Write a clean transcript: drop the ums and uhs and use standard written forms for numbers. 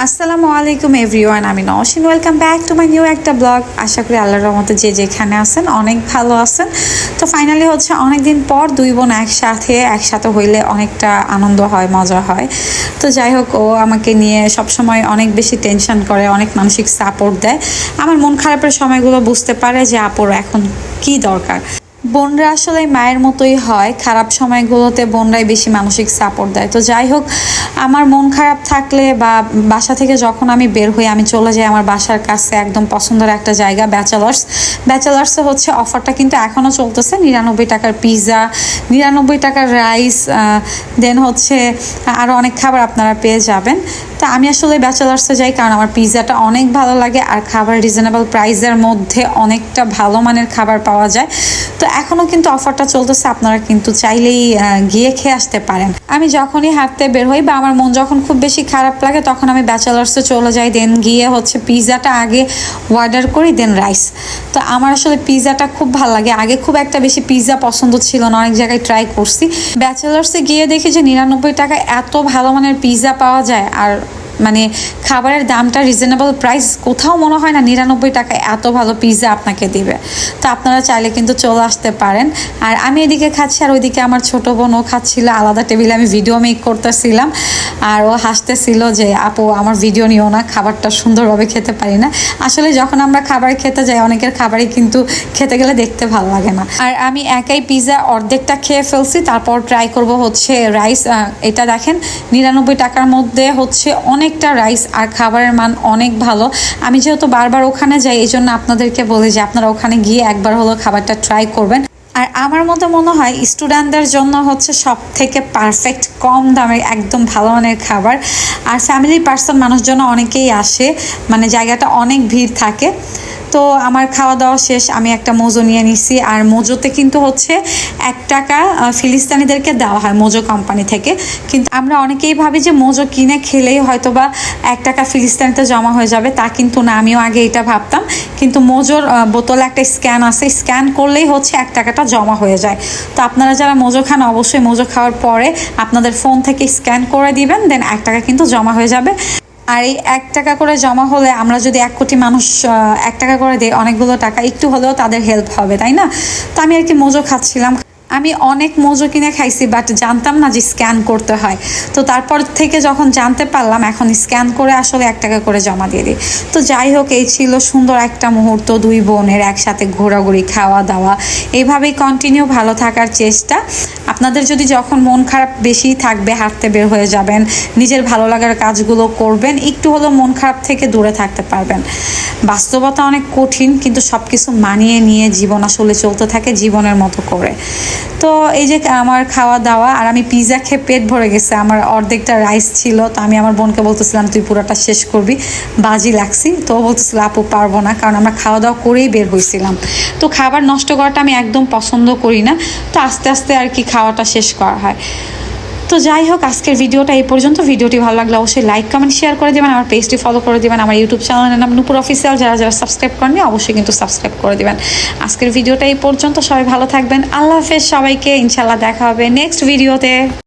আসসালামু আলাইকুম এভরিওয়ান, আমি Nowshin. Welcome back to my new একটা ব্লগ। আশা করি আল্লাহর রহমতে যে যেখানে আছেন অনেক ভালো আছেন। তো ফাইনালি হচ্ছে অনেকদিন পর দুই বোন একসাথে হইলে অনেকটা আনন্দ হয়, মজা হয়। তো যাই হোক, ও আমাকে নিয়ে সবসময় অনেক বেশি টেনশন করে, অনেক মানসিক সাপোর্ট দেয়। আমার মন খারাপের সময়গুলো বুঝতে পারে যে আপুর এখন কি দরকার। বোনরা আসলে মায়ের মতোই হয়, খারাপ সময়গুলোতে বোনরাই বেশি মানসিক সাপোর্ট দেয়। তো যাই হোক, আমার মন খারাপ থাকলে বা বাসা থেকে যখন আমি বের হই, আমি চলে যাই আমার বাসার কাছে একদম পছন্দের একটা জায়গা, ব্যাচেলার্সে হচ্ছে অফারটা কিন্তু এখনও চলতেছে। 99 টাকার পিৎজা, 99 টাকার রাইস, দেন হচ্ছে আরও অনেক খাবার আপনারা পেয়ে যাবেন। তো আমি আসলে ব্যাচেলার্সে যাই কারণ আমার পিৎজাটা অনেক ভালো লাগে আর খাবার রিজনেবল প্রাইসের মধ্যে অনেকটা ভালো মানের খাবার পাওয়া যায়। তো এখনও কিন্তু অফারটা চলতেছে, আপনারা কিন্তু চাইলেই গিয়ে খেয়ে আসতে পারেন। আমি যখনই হাঁটতে বের হই বা আমার মন যখন খুব বেশি খারাপ লাগে তখন আমি ব্যাচেলার্সে চলে যাই, দেন গিয়ে হচ্ছে পিৎজাটা আগে অর্ডার করি, দেন রাইস। তো আমার আসলে পিৎজাটা খুব ভালো লাগে। আগে খুব একটা বেশি পিৎজা পছন্দ ছিল না, অনেক জায়গায় ট্রাই করছি। ব্যাচেলার্সে গিয়ে দেখি যে 99 টাকায় এত ভালো মানের পিৎজা পাওয়া যায়, আর মানে খাবারের দামটা রিজনেবল প্রাইস। কোথাও মনে হয় না 99 টাকায় এত ভালো পিৎজা আপনাকে দিবে। তো আপনারা চাইলে কিন্তু চলে আসতে পারেন। আর আমি এদিকে খাচ্ছি আর ওইদিকে আমার ছোটো বোনও খাচ্ছিল আলাদা টেবিলে। আমি ভিডিও মেক করতেছিলাম আর ও হাসতেছিল যে আপু আমার ভিডিও নিও না, খাবারটা সুন্দরভাবে খেতে পারি না। আসলে যখন আমরা খাবার খেতে যাই অনেকের খাবারই কিন্তু খেতে গেলে দেখতে ভালো লাগে না। আর আমি একাই পিৎজা অর্ধেকটা খেয়ে ফেলছি, তারপর ট্রাই করব হচ্ছে রাইস। এটা দেখেন 99 টাকার মধ্যে হচ্ছে অনেকটা রাইস আর খাবারের মান অনেক ভালো। আমি যেহেতু বারবার ওখানে যাই এই জন্য আপনাদেরকে বলি যে আপনারা ওখানে গিয়ে একবার হলো খাবারটা ট্রাই করবেন। আর আমার মতো মনে হয় স্টুডেন্টদের জন্য হচ্ছে সব থেকে পারফেক্ট, কম দামের একদম ভালো মানের খাবার। আর ফ্যামিলি পার্সন মানুষজন অনেকেই আসে, মানে জায়গাটা অনেক ভিড় থাকে। তো আমার খাওয়া দাওয়া শেষ, আমি একটা মোজো নিয়ে নিছি। আর মোজোতে কিন্তু হচ্ছে 1 টাকা ফিলিস্তিনিদেরকে দেওয়া হয় মোজো কোম্পানি থেকে। কিন্তু আমরা অনেকেই ভাবি যে মোজো কিনে খেলেই হয়তো বা 1 টাকা ফিলিস্তিনিতে জমা হয়ে যাবে, তা কিন্তু না। আমিও আগে এটা ভাবতাম, কিন্তু মোজোর বোতলে একটা স্ক্যান আছে, স্ক্যান করলেই হচ্ছে 1 টাকাটা জমা হয়ে যায়। তো আপনারা যারা মোজো খান অবশ্যই মোজো খাওয়ার পরে আপনাদের ফোন থেকে স্ক্যান করে দিবেন, দেন 1 টাকা কিন্তু জমা হয়ে যাবে। আর এই 1 টাকা করে জমা হলে আমরা যদি 1 কোটি মানুষ 1 টাকা করে দিই, অনেকগুলো টাকা, একটু হলেও তাদের হেল্প হবে, তাই না? তো আমি আর কি মোজো খাচ্ছিলাম। আমি অনেক মোজো কিনে খাইছি, বাট জানতাম না যে স্ক্যান করতে হয়। তো তারপর থেকে যখন জানতে পারলাম, এখন স্ক্যান করে আসলে 1 টাকা করে জমা দিয়ে দিই। তো যাই হোক, এই ছিল সুন্দর একটা মুহূর্ত, দুই বোনের একসাথে ঘোরাঘুরি, খাওয়া দাওয়া, এইভাবেই কন্টিনিউ ভালো থাকার চেষ্টা। আপনাদের যদি যখন মন খারাপ বেশি থাকবে, হাঁটতে বের হয়ে যাবেন, নিজের ভালো লাগার কাজগুলো করবেন, একটু হলেও মন খারাপ থেকে দূরে থাকতে পারবেন। বাস্তবতা অনেক কঠিন, কিন্তু সব কিছু মানিয়ে নিয়ে জীবন আসলে চলতে থাকে জীবনের মতো করে। তো এই যে আমার খাওয়া দাওয়া, আর আমি পিৎজা খেয়ে পেট ভরে গেছে, আমার অর্ধেকটা রাইস ছিল। তো আমি আমার বোনকে বলতেছিলাম তুই পুরোটা শেষ করবি, বাজি লাগছি। তো ও বলতেছিল আপু পারবো না, কারণ আমরা খাওয়া দাওয়া করেই বের হয়েছিলাম। তো খাবার নষ্ট করাটা আমি একদম পছন্দ করি না। তো আস্তে আস্তে আর কি খাওয়াটা শেষ করা হয়। তো যাই হোক, আজকের ভিডিওটা এই পর্যন্ত। ভিডিওটি ভালো লাগলে অবশ্যই লাইক, কমেন্ট, শেয়ার করে দেবেন। আমার পেজটি ফলো করে দেবেন। আমার ইউটিউব চ্যানেলের নাম নূপুর অফিসিয়াল। যারা যারা সাবস্ক্রাইব করেননি অবশ্যই কিন্তু সাবস্ক্রাইব করে দেবেন। আজকের ভিডিওটা এই পর্যন্ত। সবাই ভালো থাকবেন। আল্লাহ হাফেজ সবাইকে। ইনশাল্লাহ দেখা হবে নেক্সট ভিডিওতে।